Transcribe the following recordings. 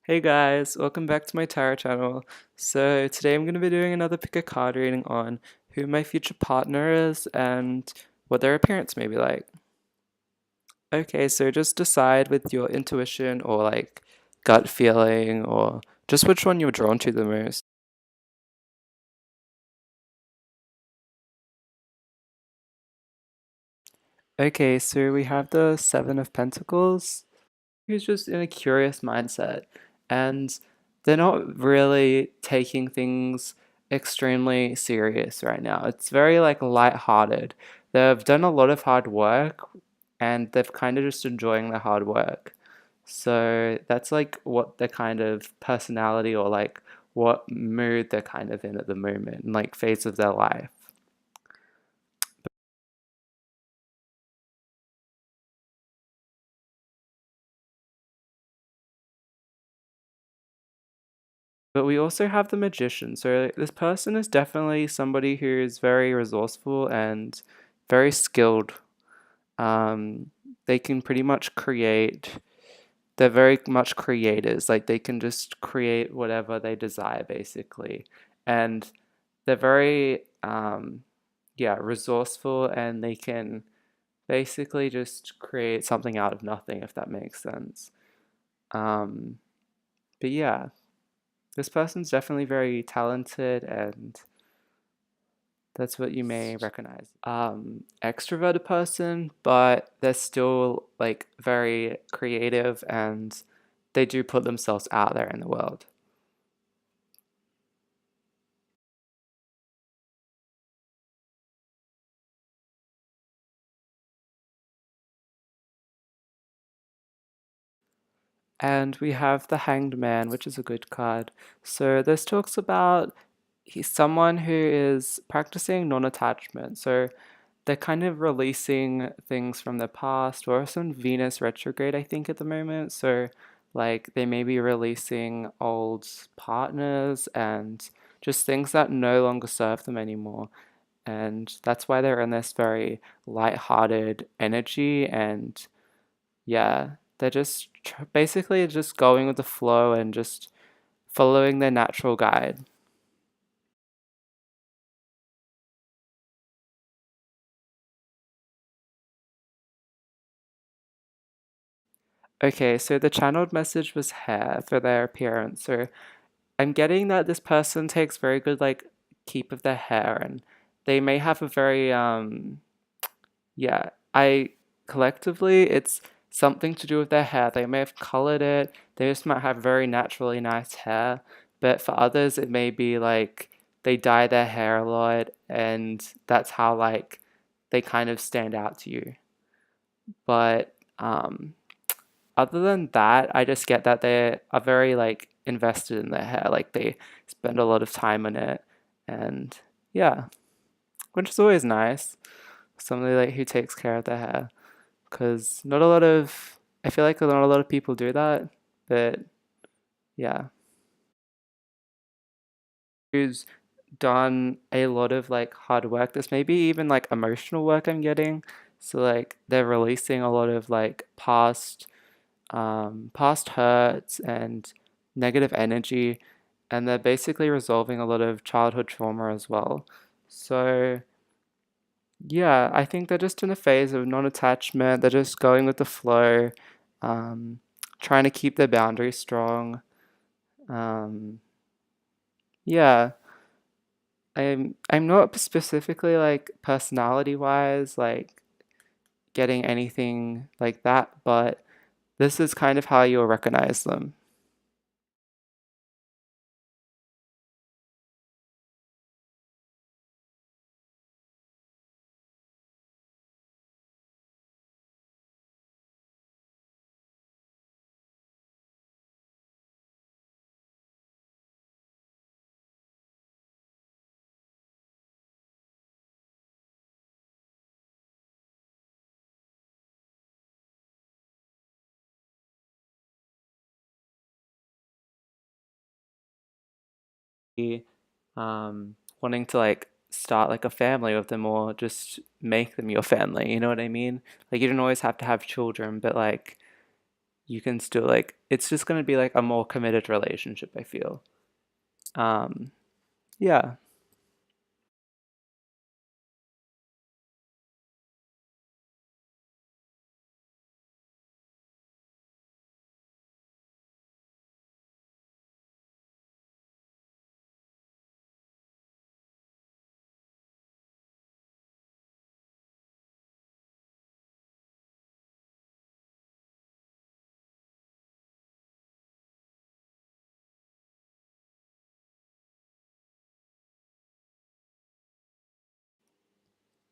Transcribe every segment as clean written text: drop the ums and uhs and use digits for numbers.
Hey guys, welcome back to my tarot channel. So today I'm going to be doing another pick a card reading on who my future partner is and what their appearance may be like. Okay, so just decide with your intuition or like gut feeling or just which one you're drawn to the most. Okay, so we have the Seven of Pentacles, who's just in a curious mindset, and they're not really taking things extremely serious right now. It's very like light-hearted. They've done a lot of hard work and they've kind of just enjoying their hard work. So that's like what their kind of personality or like what mood they're kind of in at the moment, like phase of their life. But we also have the magician. So this person is definitely somebody who is very resourceful and very skilled. Um, they can pretty much create. They're very much creators. Like they can just create whatever they desire, basically. And they're very, yeah, resourceful, and they can basically just create something out of nothing, if that makes sense. Um, but yeah, this person's definitely very talented, and that's what you may recognize. Extroverted person, but they're still like very creative and they do put themselves out there in the world. And we have the Hanged Man, which is a good card. So this talks about he's someone who is practicing non-attachment. So they're kind of releasing things from the past. We're also in Venus retrograde, I think, at the moment. So like they may be releasing old partners and just things that no longer serve them anymore. And that's why they're in this very light-hearted energy, and yeah, they're just basically just going with the flow and just following their natural guide. Okay, so the channeled message was hair for their appearance. So I'm getting that this person takes very good like keep of their hair, and they may have a very yeah, I collectively it's something to do with their hair. They may have colored it. They just might have very naturally nice hair. But for others it may be like they dye their hair a lot, and that's how like they kind of stand out to you. But other than that, I just get that they are very like invested in their hair. Like they spend a lot of time on it, and yeah, which is always nice. Somebody like who takes care of their hair, because not a lot of I feel like not a lot of people do that, but yeah. Who's done a lot of like hard work. There's maybe even like emotional work I'm getting. So like they're releasing a lot of like past hurts and negative energy, and they're basically resolving a lot of childhood trauma as well. So yeah, I think they're just in a phase of non-attachment. They're just going with the flow, um, trying to keep their boundaries strong. Um, yeah, I'm not specifically like personality wise, like getting anything like that, but this is kind of how you'll recognize them. Wanting to like start like a family with them or just make them your family, you know what I mean? Like you don't always have to have children, but like you can still like it's just going to be like a more committed relationship, I feel. Um, yeah.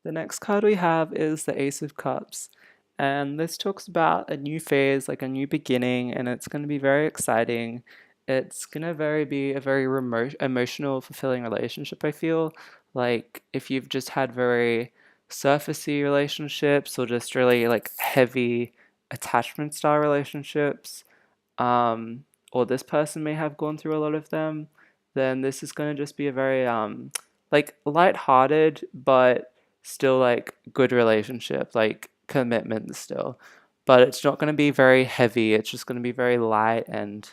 The next card we have is the Ace of Cups. And this talks about a new phase, like a new beginning, and it's going to be very exciting. It's going to be a very remote, emotional, fulfilling relationship, I feel. Like if you've just had very surfacey relationships or just really like heavy attachment style relationships, or this person may have gone through a lot of them, then this is going to just be a very like light-hearted but still like good relationship, like commitment still. But it's not going to be very heavy. It's just going to be very light and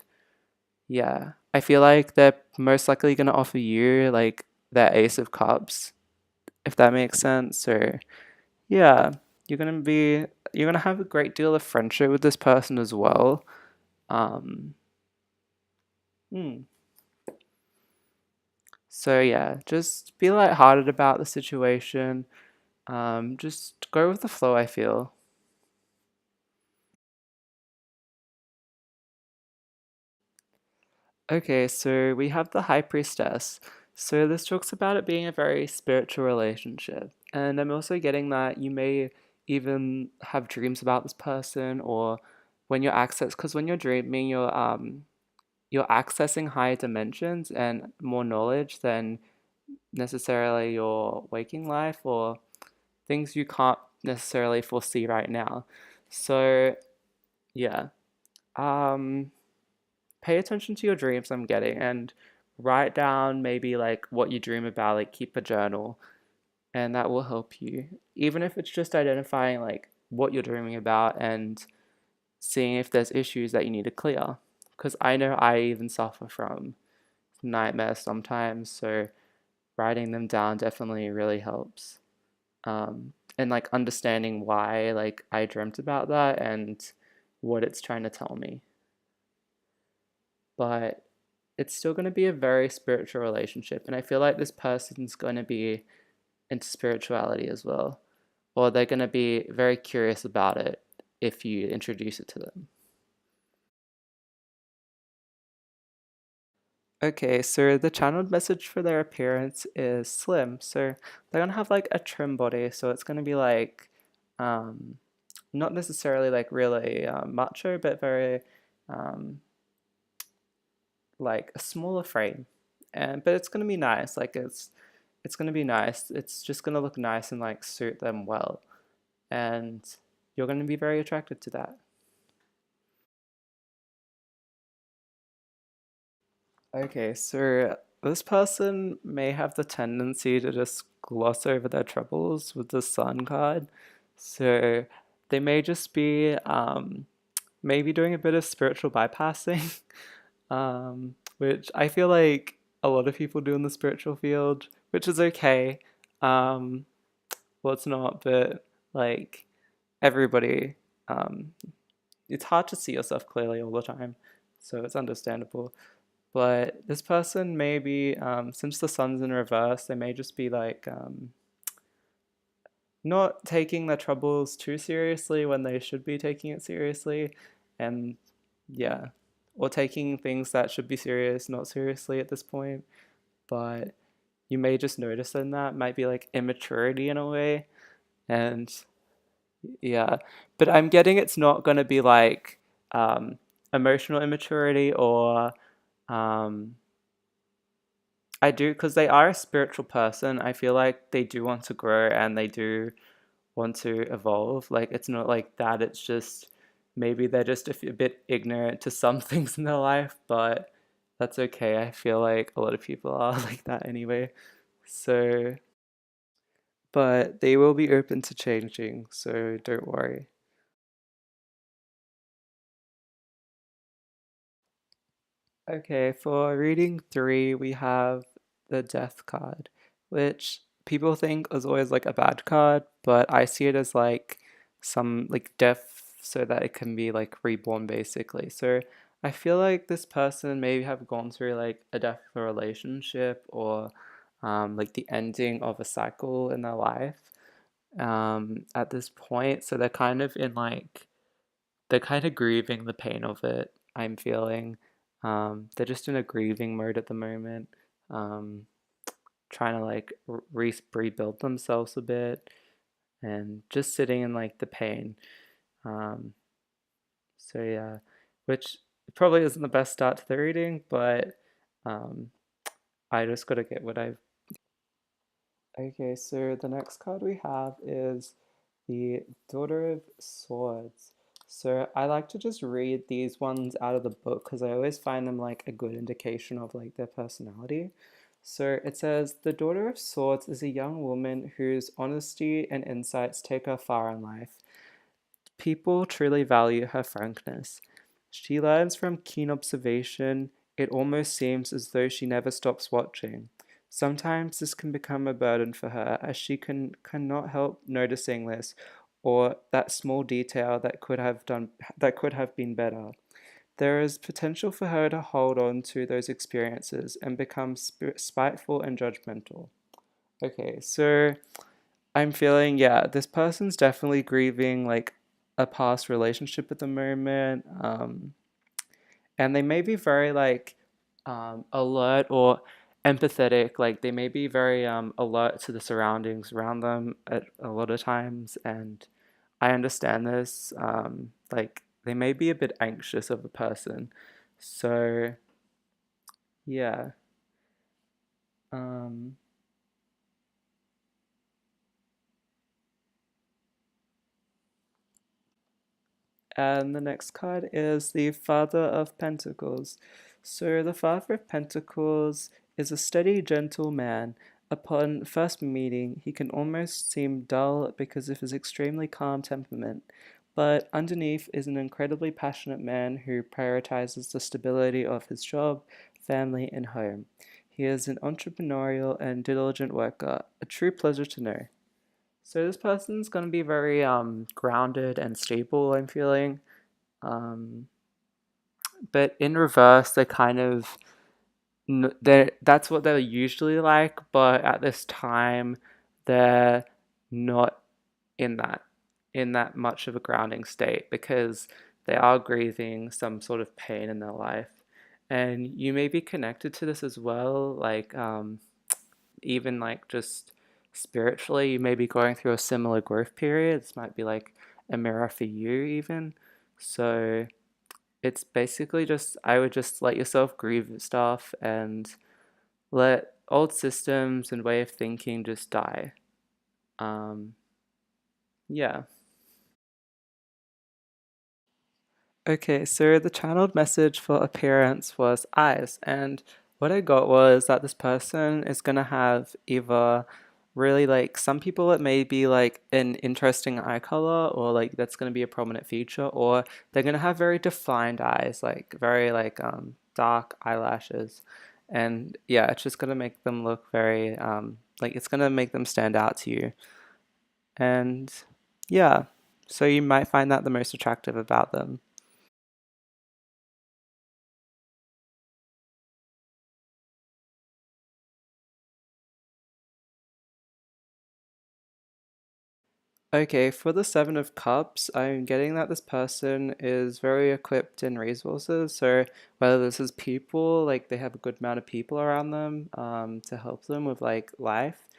yeah. I feel like they're most likely going to offer you like their Ace of Cups, if that makes sense. Or yeah, you're going to be you're going to have a great deal of friendship with this person as well. Um, hmm. So yeah, just be lighthearted about the situation. Just go with the flow, I feel. Okay, so we have the High Priestess. So this talks about it being a very spiritual relationship. And I'm also getting that you may even have dreams about this person or when you're because when you're dreaming, you're accessing higher dimensions and more knowledge than necessarily your waking life or things you can't necessarily foresee right now. So, yeah. Um, Pay attention to your dreams I'm getting and write down maybe like what you dream about, like keep a journal, and that will help you. Even if it's just identifying like what you're dreaming about and seeing if there's issues that you need to clear. Because I know I even suffer from nightmares sometimes, so writing them down definitely really helps. And like understanding why like I dreamt about that and what it's trying to tell me. But it's still going to be a very spiritual relationship, and I feel like this person's going to be into spirituality as well, or they're going to be very curious about it if you introduce it to them. Okay, so the channeled message for their appearance is slim. So they're gonna have like a trim body, so it's gonna be like um, not necessarily like really macho, but very um, like a smaller frame. And but it's gonna be nice. Like it's gonna be nice. It's just gonna look nice and like suit them well, and you're gonna be very attracted to that. Okay, so this person may have the tendency to just gloss over their troubles with the sun card. So they may just be maybe doing a bit of spiritual bypassing, which I feel like a lot of people do in the spiritual field, which is okay. Um, well, it's not, but like everybody, um, it's hard to see yourself clearly all the time, so it's understandable. But this person may be, since the sun's in reverse, they may just be like not taking their troubles too seriously when they should be taking it seriously. And yeah, or taking things that should be serious not seriously at this point. But you may just notice in that might be like immaturity in a way. And yeah, but I'm getting it's not going to be like emotional immaturity or um, I do because they are a spiritual person. I feel like they do want to grow and they do want to evolve. Like it's not like that. It's just maybe they're just a bit ignorant to some things in their life, but that's okay. I feel like a lot of people are like that anyway. So, but they will be open to changing, so don't worry. Okay, for reading three, we have the Death card, which people think is always like a bad card, but I see it as like some like death so that it can be like reborn basically. So I feel like this person may have gone through like a death of a relationship or like the ending of a cycle in their life at this point. So they're kind of in like they're kind of grieving the pain of it, I'm feeling. They're just in a grieving mode at the moment, um, trying to like rebuild themselves a bit and just sitting in like the pain. Um, so yeah, which probably isn't the best start to the reading, but um, I just gotta get what I've. Okay, so the next card we have is the Daughter of Swords. So I like to just read these ones out of the book because I always find them like a good indication of like their personality. So it says, the Daughter of Swords is a young woman whose honesty and insights take her far in life. People truly value her frankness. She learns from keen observation. It almost seems as though she never stops watching. Sometimes this can become a burden for her, as she cannot help noticing this, or that small detail that could have been better. There is potential for her to hold on to those experiences and become spiteful and judgmental. Okay, so I'm feeling, yeah, this person's definitely grieving like a past relationship at the moment. And they may be very like alert or empathetic. Like they may be very alert to the surroundings around them at a lot of times. And I understand this. Like they may be a bit anxious of a person. So, yeah. Um, And the next card is the Father of Pentacles. So, the Father of Pentacles is a steady, gentle man. Upon first meeting, he can almost seem dull because of his extremely calm temperament, but underneath is an incredibly passionate man who prioritizes the stability of his job, family, and home. He is an entrepreneurial and diligent worker, a true pleasure to know. So this person's going to be very grounded and stable, I'm feeling. Um, but in reverse, they're kind of that's what they're usually like, but at this time, they're not in that in that much of a grounding state because they are grieving some sort of pain in their life, and you may be connected to this as well, like even like just spiritually, you may be going through a similar growth period. This might be like a mirror for you, even. So it's basically just, I would just let yourself grieve stuff and let old systems and way of thinking just die. Um, yeah. Okay, so the channeled message for appearance was eyes, and what I got was that this person is gonna have either really like some people it may be like an interesting eye color or like that's gonna be a prominent feature, or they're gonna have very defined eyes, like very like dark eyelashes. And yeah, it's just gonna make them look very like it's gonna make them stand out to you. And yeah, so you might find that the most attractive about them. Okay, for the Seven of Cups, I'm getting that this person is very equipped in resources. So whether this is people, like they have a good amount of people around them to help them with like life,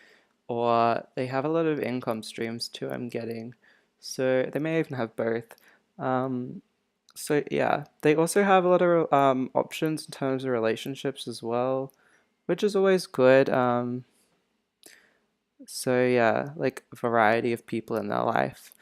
or they have a lot of income streams too, I'm getting. So they may even have both. Um, so yeah, they also have a lot of options in terms of relationships as well, which is always good. So yeah, like a variety of people in their life.